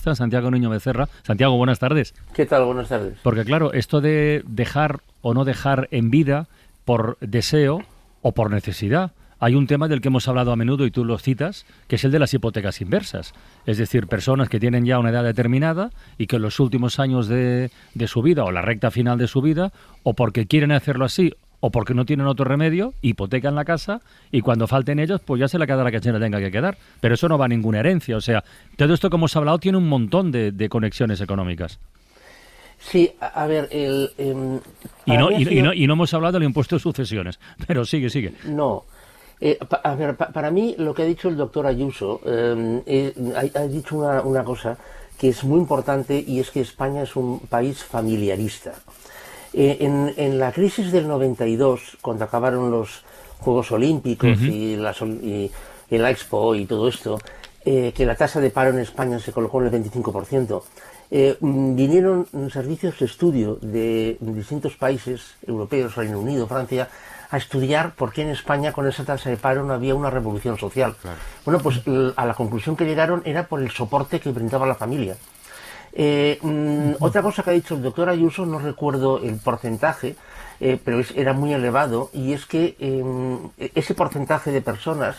economista, Santiago Niño Becerra. Santiago, buenas tardes. ¿Qué tal? Buenas tardes. Porque claro, esto de dejar o no dejar en vida por deseo o por necesidad. Hay un tema del que hemos hablado a menudo y tú lo citas, que es el de las hipotecas inversas. Es decir, personas que tienen ya una edad determinada y que en los últimos años de su vida o la recta final de su vida, o porque quieren hacerlo así o porque no tienen otro remedio, hipotecan la casa y cuando falten ellos, pues ya se le queda la que se le tenga que quedar. Pero eso no va a ninguna herencia. O sea, todo esto que hemos hablado tiene un montón de conexiones económicas. Sí, a ver, Y no hemos hablado del impuesto de sucesiones, pero sigue. No. A ver, para mí lo que ha dicho el doctor Ayuso, ha dicho una cosa que es muy importante, y es que España es un país familiarista. En la crisis del 92, cuando acabaron los Juegos Olímpicos y la Expo y todo esto, que la tasa de paro en España se colocó en el 25%, vinieron servicios de estudio de distintos países europeos, Reino Unido, Francia, a estudiar por qué en España con esa tasa de paro no había una revolución social. Claro. Bueno, pues a la conclusión que llegaron era por el soporte que brindaba la familia. Otra cosa que ha dicho el doctor Ayuso, no recuerdo el porcentaje, pero era muy elevado, y es que ese porcentaje de personas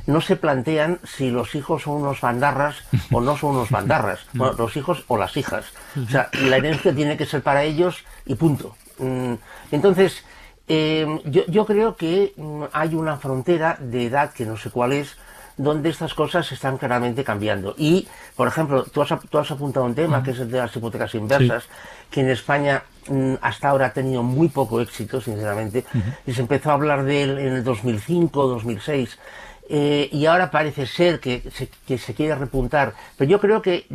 no se plantean si los hijos son unos bandarras o no son unos bandarras, bueno, los hijos o las hijas. O sea, la herencia tiene que ser para ellos y punto. Entonces, yo creo que hay una frontera de edad, que no sé cuál es, donde estas cosas están claramente cambiando. Y, por ejemplo, tú has apuntado un tema, que es el de las hipotecas inversas, que en España hasta ahora ha tenido muy poco éxito, sinceramente, y se empezó a hablar de él en el 2005, 2006, y ahora parece ser que se quiere repuntar, pero yo creo que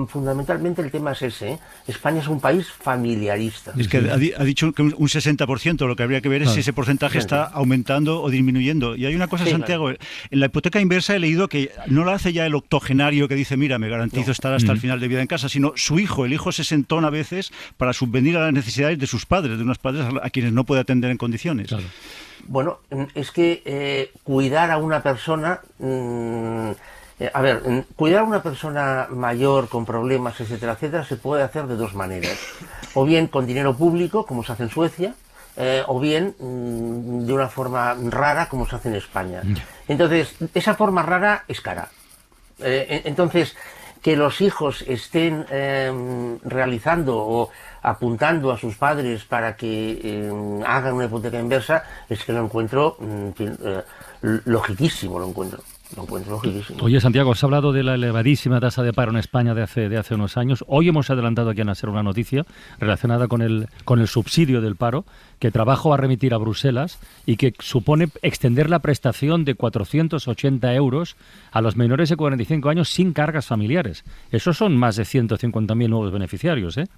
fundamentalmente el tema es ese, ¿eh? España es un país familiarista. Es que ha dicho que un 60%, lo que habría que ver es si ese porcentaje está aumentando o disminuyendo. Y hay una cosa, Santiago, claro. En la hipoteca inversa he leído que no la hace ya el octogenario que dice, mira, me garantizo estar hasta el final de vida en casa, sino su hijo. El hijo se sentona a veces para subvenir a las necesidades de sus padres, de unos padres a quienes no puede atender en condiciones. Claro. Bueno, es que cuidar a una persona, cuidar a una persona mayor con problemas, etcétera, etcétera, se puede hacer de dos maneras. O bien con dinero público, como se hace en Suecia, o bien de una forma rara, como se hace en España. Entonces, esa forma rara es cara. Entonces, que los hijos estén realizando o apuntando a sus padres para que hagan una hipoteca inversa, es que lo encuentro logiquísimo, lo encuentro logiquísimo. Oye, Santiago, has hablado de la elevadísima tasa de paro en España de hace unos años. Hoy hemos adelantado aquí en Hacer una noticia relacionada con el subsidio del paro, que Trabajo va a remitir a Bruselas y que supone extender la prestación de 480 euros a los menores de 45 años sin cargas familiares. Esos son más de 150.000 nuevos beneficiarios, ¿eh?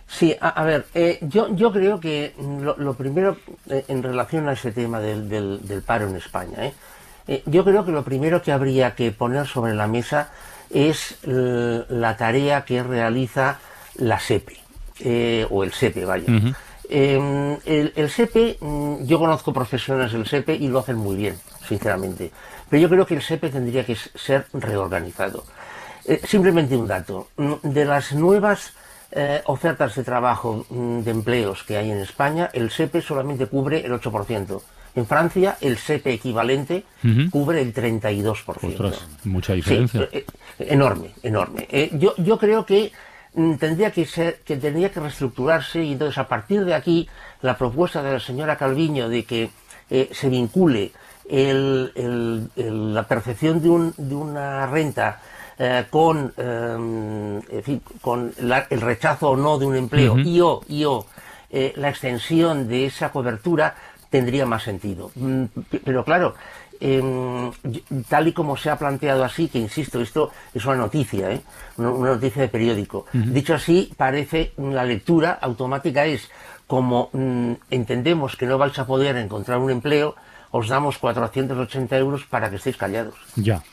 Sí, a ver, yo creo que lo primero, en relación a ese tema del paro en España, yo creo que lo primero que habría que poner sobre la mesa es la tarea que realiza la SEPE, o el SEPE, vaya. El SEPE, yo conozco profesionales del SEPE y lo hacen muy bien, sinceramente, pero yo creo que el SEPE tendría que ser reorganizado. Simplemente un dato, de las nuevas ofertas de trabajo, de empleos que hay en España, el SEPE solamente cubre el 8%. En Francia, el SEPE equivalente cubre el 32%. Ostras, mucha diferencia. Sí, enorme. Yo creo que tendría que reestructurarse, y entonces a partir de aquí la propuesta de la señora Calviño de que se vincule la percepción de una renta con el rechazo o no de un empleo y la extensión de esa cobertura, tendría más sentido. Pero claro, tal y como se ha planteado así, que insisto, esto es una noticia, una noticia de periódico. Dicho así, parece, la lectura automática es, como entendemos que no vais a poder encontrar un empleo, os damos 480 euros para que estéis callados. Ya.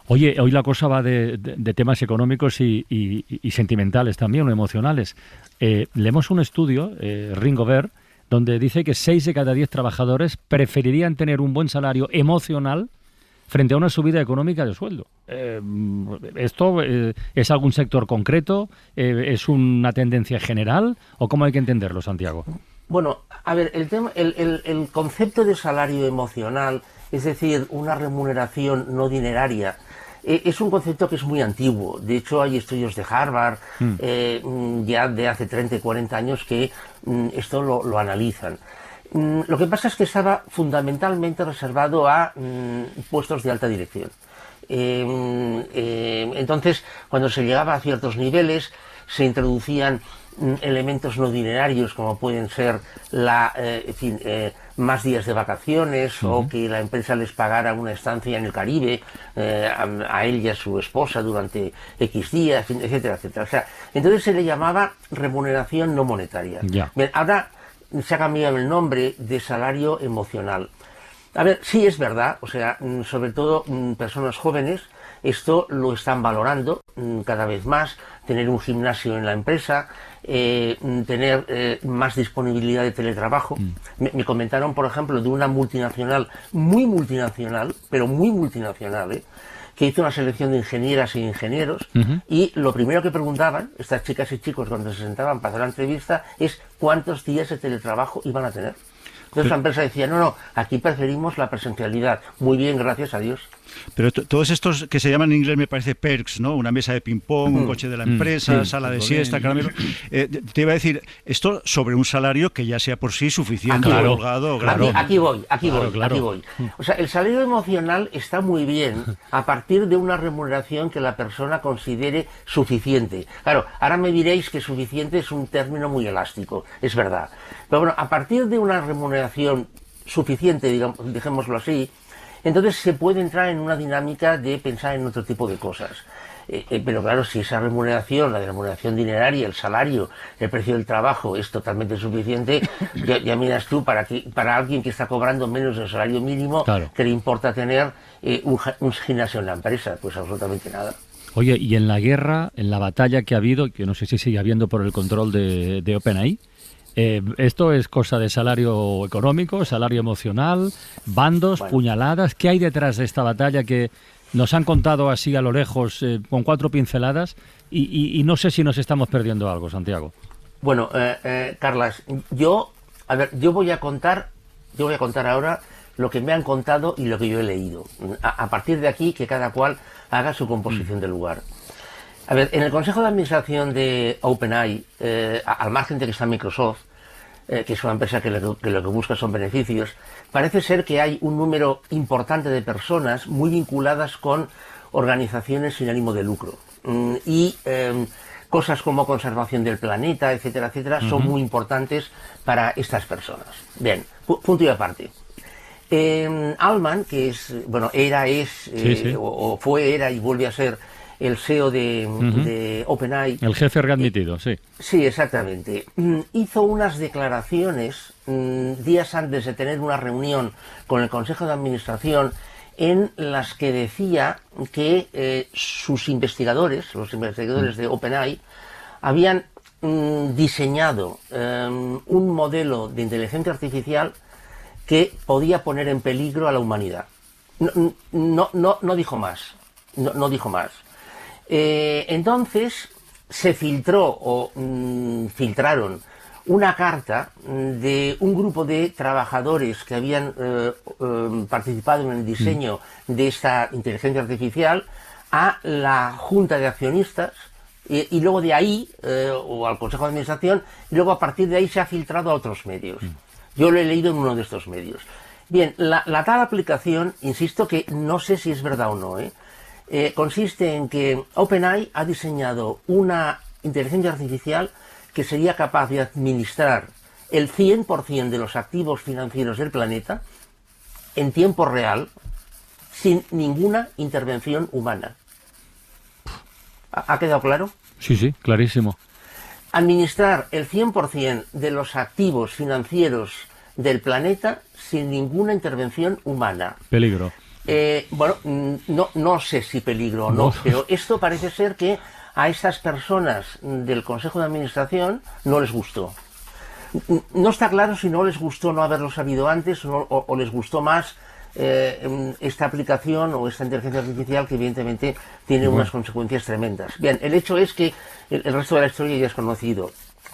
Oye, hoy la cosa va de temas económicos y sentimentales también, o emocionales. Leemos un estudio, Ringover, donde dice que 6 de cada 10 trabajadores preferirían tener un buen salario emocional frente a una subida económica de sueldo. ¿Esto es algún sector concreto? ¿Es una tendencia general? ¿O cómo hay que entenderlo, Santiago? Bueno, a ver, el concepto de salario emocional, es decir, una remuneración no dineraria, es un concepto que es muy antiguo. De hecho, hay estudios de Harvard ya de hace 30 y 40 años que esto lo analizan. Lo que pasa es que estaba fundamentalmente reservado a puestos de alta dirección. Entonces, cuando se llegaba a ciertos niveles, se introducían elementos no dinerarios como pueden ser más días de vacaciones o que la empresa les pagara una estancia en el Caribe a él y a su esposa durante X días, etcétera, etcétera. O sea, entonces se le llamaba remuneración no monetaria. Ya. Bien, ahora se ha cambiado el nombre de salario emocional. A ver, sí es verdad, o sea, sobre todo personas jóvenes esto lo están valorando cada vez más, tener un gimnasio en la empresa, tener más disponibilidad de teletrabajo. Me comentaron, por ejemplo, de una multinacional, muy multinacional, pero muy multinacional, que hizo una selección de ingenieras e ingenieros y lo primero que preguntaban, estas chicas y chicos cuando se sentaban para hacer la entrevista, es cuántos días de teletrabajo iban a tener. Entonces la empresa decía, no, aquí preferimos la presencialidad. Muy bien, gracias a Dios. Pero todos estos que se llaman en inglés me parece perks, ¿no? Una mesa de ping-pong, un coche de la empresa, sala de siesta, caramelo. Te iba a decir, esto sobre un salario que ya sea por sí suficiente, holgado. Claro. Aquí voy. O sea, el salario emocional está muy bien a partir de una remuneración que la persona considere suficiente. Claro, ahora me diréis que suficiente es un término muy elástico, es verdad. Pero bueno, a partir de una remuneración suficiente, digamos, dejémoslo así, entonces se puede entrar en una dinámica de pensar en otro tipo de cosas. Pero claro, si esa remuneración, la de remuneración dineraria, el salario, el precio del trabajo es totalmente suficiente, ya miras tú, para alguien que está cobrando menos del salario mínimo, claro, ¿qué le importa tener un gimnasio en la empresa? Pues absolutamente nada. Oye, y en la guerra, en la batalla que ha habido, que no sé si sigue habiendo por el control de OpenAI, ¿esto es cosa de salario económico, salario emocional, bandos, puñaladas? ¿Qué hay detrás de esta batalla que nos han contado así a lo lejos con 4 pinceladas? Y no sé si nos estamos perdiendo algo, Santiago. Bueno, Carlas, yo voy a contar ahora lo que me han contado y lo que yo he leído. A partir de aquí, que cada cual haga su composición del lugar. A ver, en el Consejo de Administración de OpenAI, al margen de que está Microsoft, que es una empresa que lo que busca son beneficios, parece ser que hay un número importante de personas muy vinculadas con organizaciones sin ánimo de lucro. Y cosas como conservación del planeta, etcétera, etcétera, son muy importantes para estas personas. Bien, punto y aparte. Altman, que es, bueno, o fue y vuelve a ser el CEO de OpenAI. El jefe readmitido, sí. Sí, exactamente. Hizo unas declaraciones días antes de tener una reunión con el Consejo de Administración en las que decía que sus investigadores, los investigadores de OpenAI, habían diseñado un modelo de inteligencia artificial que podía poner en peligro a la humanidad. No dijo más. No dijo más. Entonces se filtraron una carta de un grupo de trabajadores que habían participado en el diseño de esta inteligencia artificial a la Junta de Accionistas y luego de ahí, o al Consejo de Administración, y luego a partir de ahí se ha filtrado a otros medios. Yo lo he leído en uno de estos medios. Bien, la tal aplicación, insisto que no sé si es verdad o no, consiste en que OpenAI ha diseñado una inteligencia artificial que sería capaz de administrar el 100% de los activos financieros del planeta en tiempo real, sin ninguna intervención humana. ¿Ha quedado claro? Sí, clarísimo. Administrar el 100% de los activos financieros del planeta sin ninguna intervención humana. Peligro. Bueno, no sé si peligro o no, pero esto parece ser que a estas personas del Consejo de Administración no les gustó. No está claro si no les gustó no haberlo sabido antes o les gustó más esta aplicación o esta inteligencia artificial que evidentemente tiene unas consecuencias tremendas. Bien, el hecho es que el resto de la historia ya es conocido.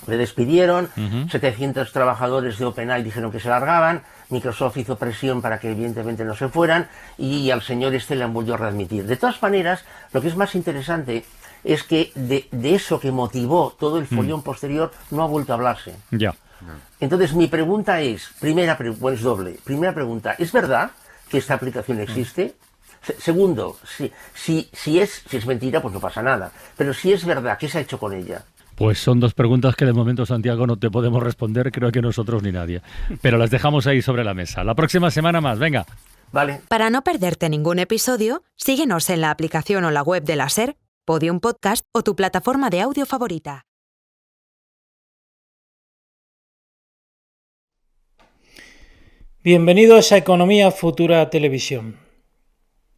Le despidieron, 700 trabajadores de OpenAI dijeron que se largaban, Microsoft hizo presión para que evidentemente no se fueran y al señor este le han vuelto a readmitir. De todas maneras, lo que es más interesante es que de eso que motivó todo el follón posterior no ha vuelto a hablarse. Ya. Entonces mi pregunta es, es doble. Primera pregunta, ¿es verdad que esta aplicación existe? Segundo, si es mentira, pues no pasa nada. Pero si es verdad, ¿qué se ha hecho con ella? Pues son dos preguntas que de momento, Santiago, no te podemos responder, creo que nosotros ni nadie. Pero las dejamos ahí sobre la mesa. La próxima semana más, venga. Vale. Para no perderte ningún episodio, síguenos en la aplicación o la web de la SER, Podium Podcast o tu plataforma de audio favorita. Bienvenidos a Economía Futura Televisión.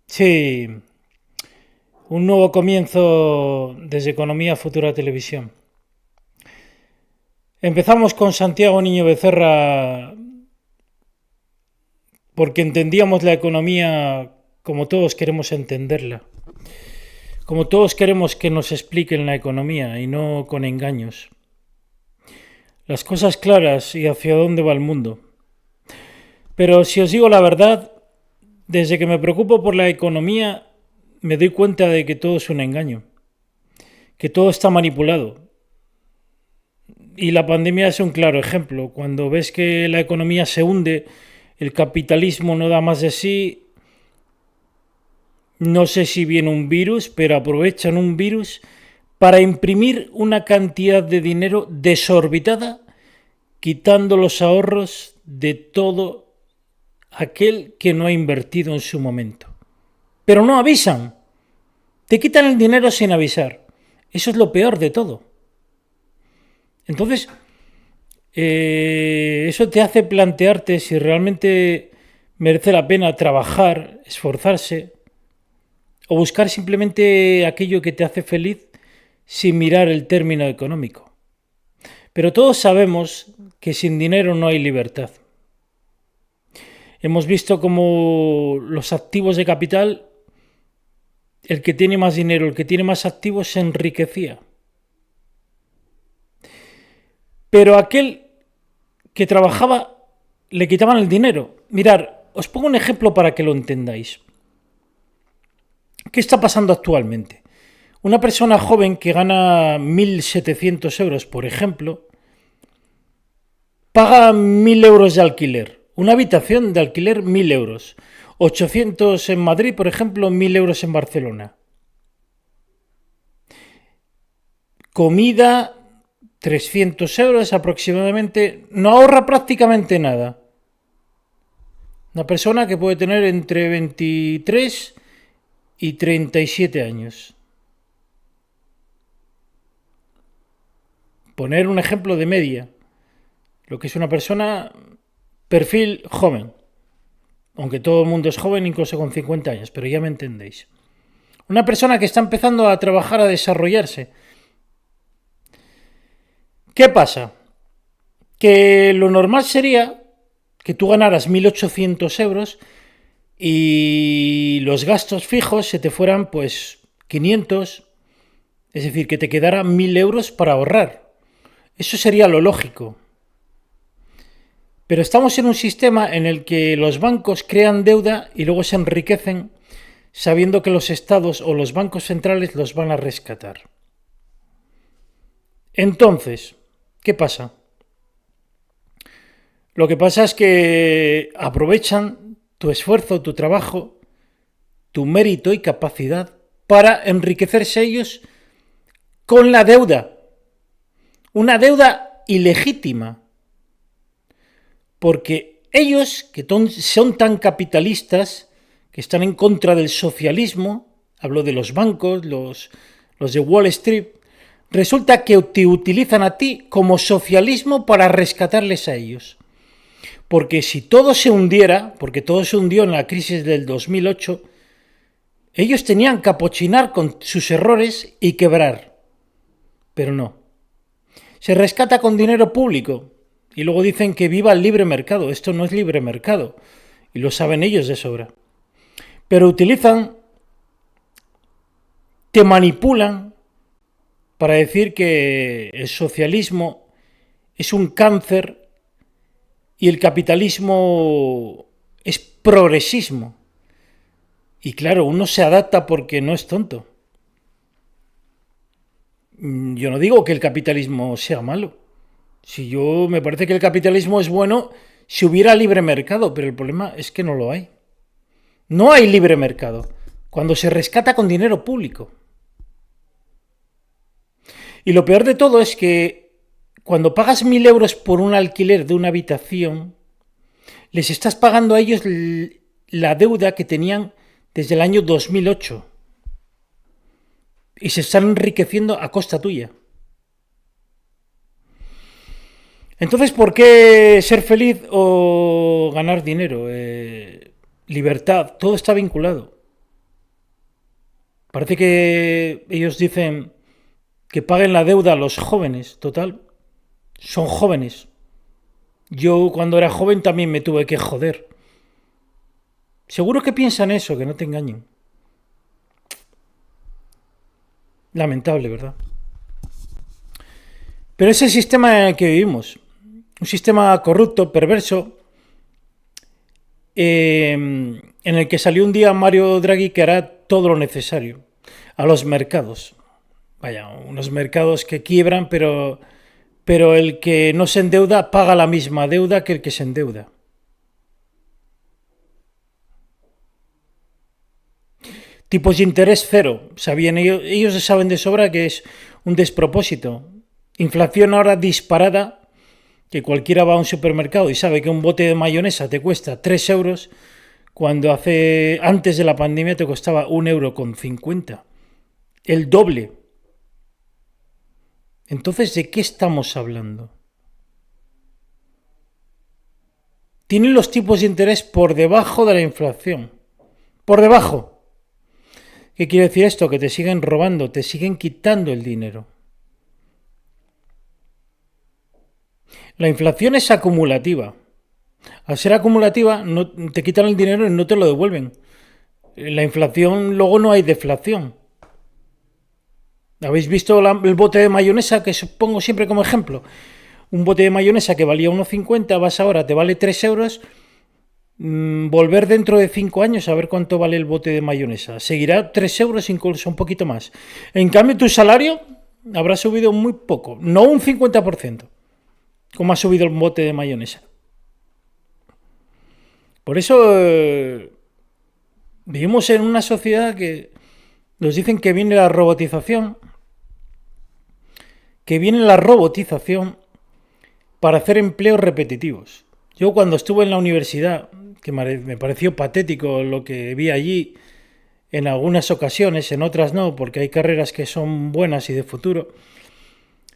Sí, un nuevo comienzo desde Economía Futura Televisión. Empezamos con Santiago Niño Becerra porque entendíamos la economía como todos queremos entenderla, como todos queremos que nos expliquen la economía y no con engaños. Las cosas claras y hacia dónde va el mundo. Pero si os digo la verdad, desde que me preocupo por la economía me doy cuenta de que todo es un engaño, que todo está manipulado. Y la pandemia es un claro ejemplo. Cuando ves que la economía se hunde, el capitalismo no da más de sí, no sé si viene un virus, pero aprovechan un virus para imprimir una cantidad de dinero desorbitada, quitando los ahorros de todo aquel que no ha invertido en su momento. Pero no avisan. Te quitan el dinero sin avisar. Eso es lo peor de todo. Entonces, eso te hace plantearte si realmente merece la pena trabajar, esforzarse o buscar simplemente aquello que te hace feliz sin mirar el término económico. Pero todos sabemos que sin dinero no hay libertad. Hemos visto cómo los activos de capital, el que tiene más dinero, el que tiene más activos, se enriquecía. Pero aquel que trabajaba le quitaban el dinero. Mirad, os pongo un ejemplo para que lo entendáis. ¿Qué está pasando actualmente? Una persona joven que gana 1.700 euros, por ejemplo, paga 1.000 euros de alquiler. Una habitación de alquiler, 1.000 euros. 800 en Madrid, por ejemplo, 1.000 euros en Barcelona. Comida, 300 euros aproximadamente, no ahorra prácticamente nada. Una persona que puede tener entre 23 y 37 años. Poner un ejemplo de media. Lo que es una persona, perfil joven. Aunque todo el mundo es joven, incluso con 50 años, pero ya me entendéis. Una persona que está empezando a trabajar, a desarrollarse. ¿Qué pasa? Que lo normal sería que tú ganaras 1.800 euros y los gastos fijos se te fueran pues 500, es decir, que te quedara 1.000 euros para ahorrar. Eso sería lo lógico. Pero estamos en un sistema en el que los bancos crean deuda y luego se enriquecen sabiendo que los estados o los bancos centrales los van a rescatar. Entonces, ¿qué pasa? Lo que pasa es que aprovechan tu esfuerzo, tu trabajo, tu mérito y capacidad para enriquecerse ellos con la deuda. Una deuda ilegítima. Porque ellos, que son tan capitalistas, que están en contra del socialismo, hablo de los bancos, los de Wall Street, resulta que te utilizan a ti como socialismo para rescatarles a ellos. Porque si todo se hundiera, porque todo se hundió en la crisis del 2008, ellos tenían que apochinar con sus errores y quebrar. Pero no. Se rescata con dinero público y luego dicen que viva el libre mercado. Esto no es libre mercado. y lo saben ellos de sobra. Pero te manipulan para decir que el socialismo es un cáncer y el capitalismo es progresismo. Y claro, uno se adapta porque no es tonto. Yo no digo que el capitalismo sea malo. Me parece que el capitalismo es bueno si hubiera libre mercado, pero el problema es que no lo hay. No hay libre mercado cuando se rescata con dinero público. Y lo peor de todo es que cuando pagas 1.000 euros por un alquiler de una habitación, les estás pagando a ellos la deuda que tenían desde el año 2008 y se están enriqueciendo a costa tuya. Entonces, ¿por qué ser feliz o ganar dinero? Libertad, todo está vinculado. Parece que ellos dicen que paguen la deuda a los jóvenes. Total, son jóvenes. Yo cuando era joven también me tuve que joder. Seguro que piensan eso, que no te engañen. Lamentable, ¿verdad? Pero es el sistema en el que vivimos. Un sistema corrupto, perverso, en el que salió un día Mario Draghi que hará todo lo necesario a los mercados. Vaya, unos mercados que quiebran, pero el que no se endeuda paga la misma deuda que el que se endeuda. Tipos de interés cero. Ellos saben de sobra que es un despropósito. Inflación ahora disparada, que cualquiera va a un supermercado y sabe que un bote de mayonesa te cuesta 3 euros, cuando antes de la pandemia te costaba 1,50 €. El doble. Entonces, ¿de qué estamos hablando? Tienen los tipos de interés por debajo de la inflación. Por debajo. ¿Qué quiere decir esto? Que te siguen robando, te siguen quitando el dinero. La inflación es acumulativa. Al ser acumulativa, no, te quitan el dinero y no te lo devuelven. La inflación, luego no hay deflación. ¿Habéis visto el bote de mayonesa que pongo siempre como ejemplo? Un bote de mayonesa que valía 1,50, vas ahora, te vale 3 euros. Volver dentro de 5 años a ver cuánto vale el bote de mayonesa. Seguirá 3 euros, incluso un poquito más. En cambio, tu salario habrá subido muy poco, no un 50%, como ha subido el bote de mayonesa. Por eso vivimos en una sociedad que nos dicen que viene la robotización, para hacer empleos repetitivos. Yo cuando estuve en la universidad, que me pareció patético lo que vi allí en algunas ocasiones, en otras no, porque hay carreras que son buenas y de futuro,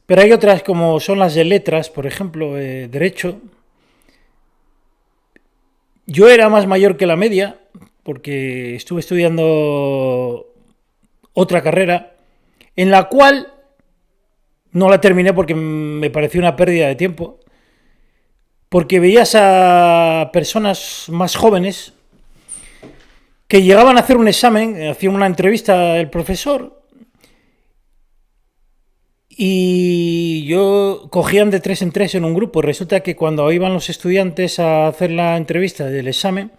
pero hay otras como son las de letras, por ejemplo, derecho. Yo era más mayor que la media, porque estuve estudiando otra carrera, en la cual no la terminé porque me pareció una pérdida de tiempo, porque veías a personas más jóvenes que llegaban a hacer un examen, hacían una entrevista el profesor, y cogían de 3 en 3 en un grupo. Resulta que cuando iban los estudiantes a hacer la entrevista del examen,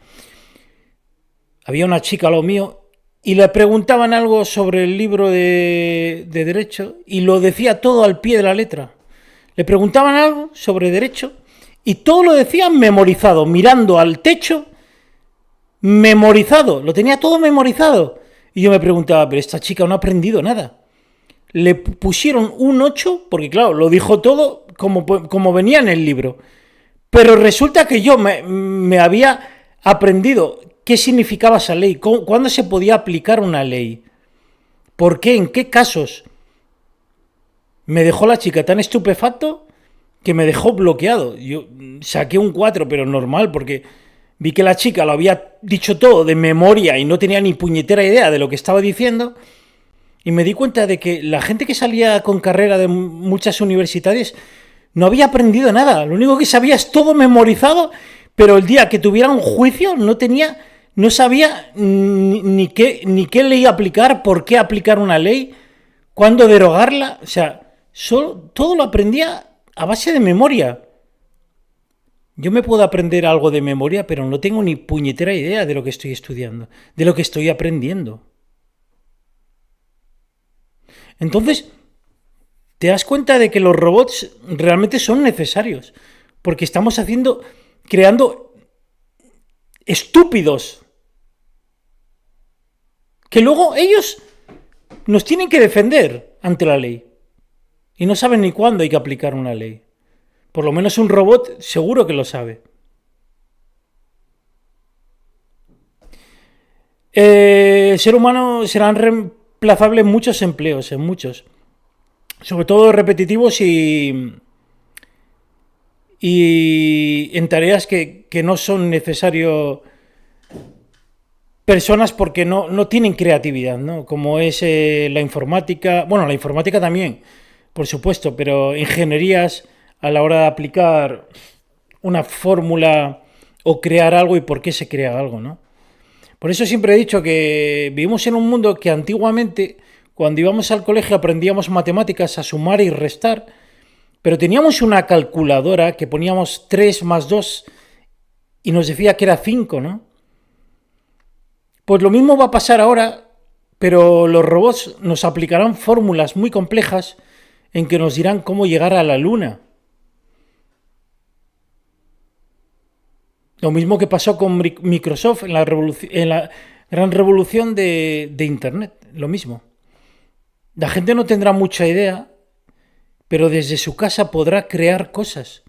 había una chica al lado mío y le preguntaban algo sobre el libro de Derecho y lo decía todo al pie de la letra. Le preguntaban algo sobre Derecho y todo lo decía memorizado, mirando al techo, memorizado, lo tenía todo memorizado. Y yo me preguntaba, pero esta chica no ha aprendido nada. Le pusieron un 8, porque claro, lo dijo todo como venía en el libro. Pero resulta que yo me había aprendido qué significaba esa ley, cuándo se podía aplicar una ley, por qué, en qué casos. Me dejó la chica tan estupefacto que me dejó bloqueado. Yo saqué un 4, pero normal, porque vi que la chica lo había dicho todo de memoria y no tenía ni puñetera idea de lo que estaba diciendo. Y me di cuenta de que la gente que salía con carrera de muchas universidades no había aprendido nada. Lo único que sabía es todo memorizado, pero el día que tuviera un juicio no sabía ni qué ley aplicar, por qué aplicar una ley, cuándo derogarla. O sea, todo lo aprendía a base de memoria. Yo me puedo aprender algo de memoria, pero no tengo ni puñetera idea de lo que estoy estudiando, de lo que estoy aprendiendo. Entonces, te das cuenta de que los robots realmente son necesarios, porque estamos creando estúpidos, que luego ellos nos tienen que defender ante la ley, y no saben ni cuándo hay que aplicar una ley. Por lo menos un robot seguro que lo sabe. El ser humano será reemplazable en muchos empleos, en muchos. Sobre todo repetitivos y en tareas que no son necesarios personas porque no tienen creatividad, ¿no? Como es la informática. Bueno, la informática también, por supuesto, pero ingenierías a la hora de aplicar una fórmula o crear algo y por qué se crea algo, ¿no? Por eso siempre he dicho que vivimos en un mundo que antiguamente, cuando íbamos al colegio, aprendíamos matemáticas a sumar y restar, pero teníamos una calculadora que poníamos 3 más 2 y nos decía que era 5, ¿no? Pues lo mismo va a pasar ahora, pero los robots nos aplicarán fórmulas muy complejas en que nos dirán cómo llegar a la luna. Lo mismo que pasó con Microsoft en la gran revolución de Internet, lo mismo. La gente no tendrá mucha idea, pero desde su casa podrá crear cosas,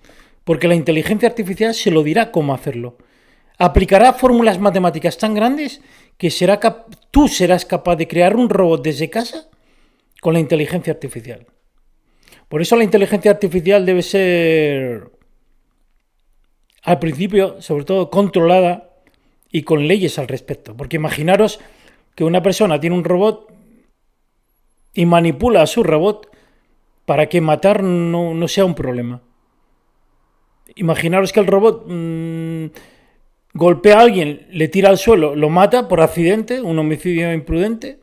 porque la inteligencia artificial se lo dirá cómo hacerlo. Aplicará fórmulas matemáticas tan grandes que tú serás capaz de crear un robot desde casa con la inteligencia artificial. Por eso la inteligencia artificial debe ser, al principio, sobre todo, controlada y con leyes al respecto. Porque imaginaros que una persona tiene un robot y manipula a su robot para que matar no sea un problema. Imaginaros que el robot golpea a alguien, le tira al suelo, lo mata por accidente, un homicidio imprudente.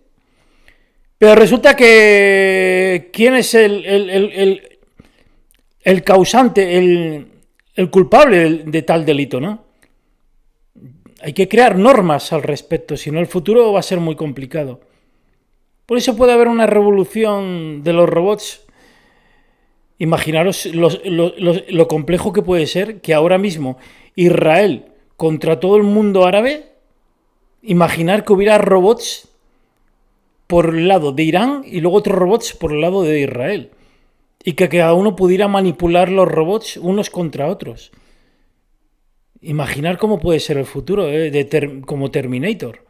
Pero resulta que ¿quién es el causante, el culpable de tal delito, ¿no? Hay que crear normas al respecto, si no el futuro va a ser muy complicado. Por eso puede haber una revolución de los robots. Imaginaros lo complejo que puede ser que ahora mismo Israel contra todo el mundo árabe, imaginar que hubiera robots por el lado de Irán y luego otros robots por el lado de Israel. Y que cada uno pudiera manipular los robots unos contra otros. Imaginar cómo puede ser el futuro, como Terminator.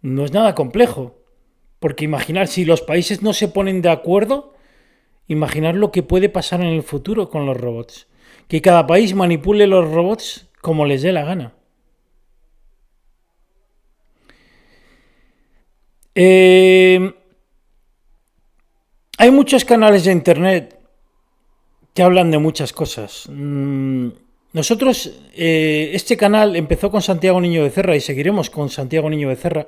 No es nada complejo. Porque imaginar, si los países no se ponen de acuerdo, imaginar lo que puede pasar en el futuro con los robots. Que cada país manipule los robots como les dé la gana. Hay muchos canales de internet que hablan de muchas cosas. Nosotros, este canal empezó con Santiago Niño Becerra y seguiremos con Santiago Niño Becerra,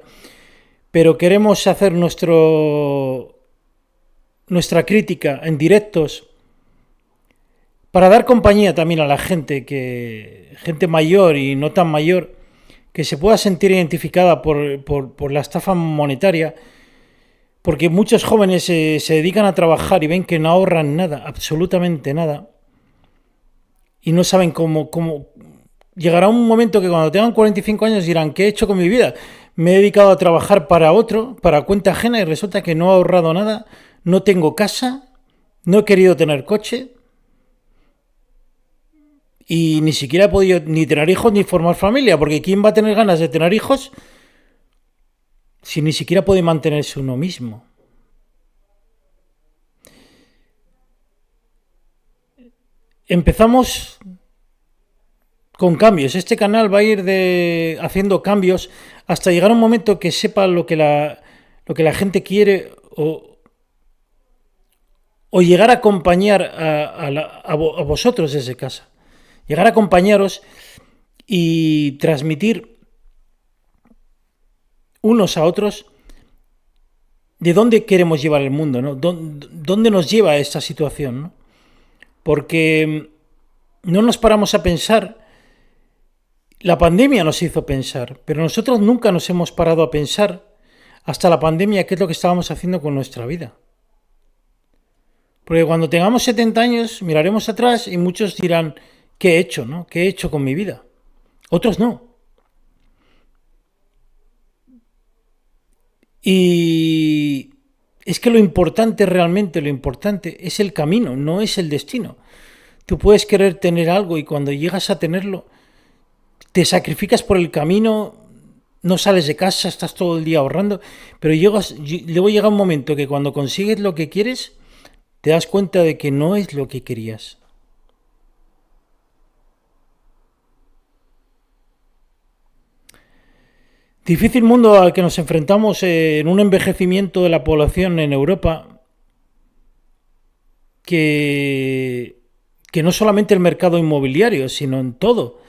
pero queremos hacer nuestra crítica en directos para dar compañía también a la gente mayor y no tan mayor, que se pueda sentir identificada por la estafa monetaria, porque muchos jóvenes se dedican a trabajar y ven que no ahorran nada, absolutamente nada, y no saben cómo. Llegará un momento que cuando tengan 45 años dirán, ¿qué he hecho con mi vida? Me he dedicado a trabajar para otro, para cuenta ajena, y resulta que no he ahorrado nada, no tengo casa, no he querido tener coche, y ni siquiera he podido ni tener hijos ni formar familia, porque ¿quién va a tener ganas de tener hijos si ni siquiera puede mantenerse uno mismo? Empezamos con cambios. Este canal va a ir haciendo cambios hasta llegar a un momento que sepa lo que la gente quiere o llegar a acompañar a vosotros desde casa. Llegar a acompañaros y transmitir unos a otros de dónde queremos llevar el mundo, ¿no? ¿Dónde nos lleva esta situación, ¿no? Porque no nos paramos a pensar. La pandemia nos hizo pensar, pero nosotros nunca nos hemos parado a pensar hasta la pandemia qué es lo que estábamos haciendo con nuestra vida. Porque cuando tengamos 70 años miraremos atrás y muchos dirán, ¿qué he hecho, no? ¿Qué he hecho con mi vida? Otros no. Y es que lo importante es el camino, no es el destino. Tú puedes querer tener algo y cuando llegas a tenerlo, te sacrificas por el camino, no sales de casa, estás todo el día ahorrando, pero luego llega un momento que cuando consigues lo que quieres, te das cuenta de que no es lo que querías. Difícil mundo al que nos enfrentamos en un envejecimiento de la población en Europa que no solamente el mercado inmobiliario, sino en todo.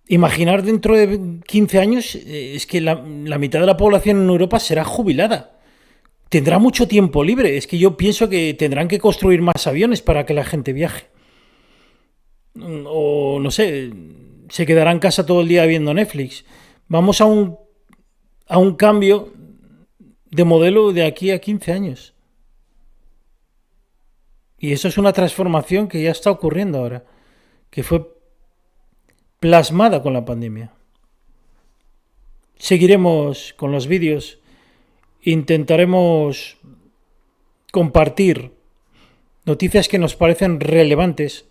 Imaginar dentro de 15 años es que la mitad de la población en Europa será jubilada. Tendrá mucho tiempo libre. Es que yo pienso que tendrán que construir más aviones para que la gente viaje. O no sé, se quedará en casa todo el día viendo Netflix. Vamos a un cambio de modelo de aquí a 15 años. Y eso es una transformación que ya está ocurriendo ahora, que fue plasmada con la pandemia. Seguiremos con los vídeos, intentaremos compartir noticias que nos parecen relevantes,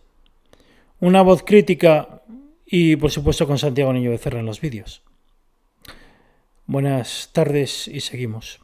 una voz crítica y por supuesto con Santiago Niño Becerra en los vídeos. Buenas tardes y seguimos.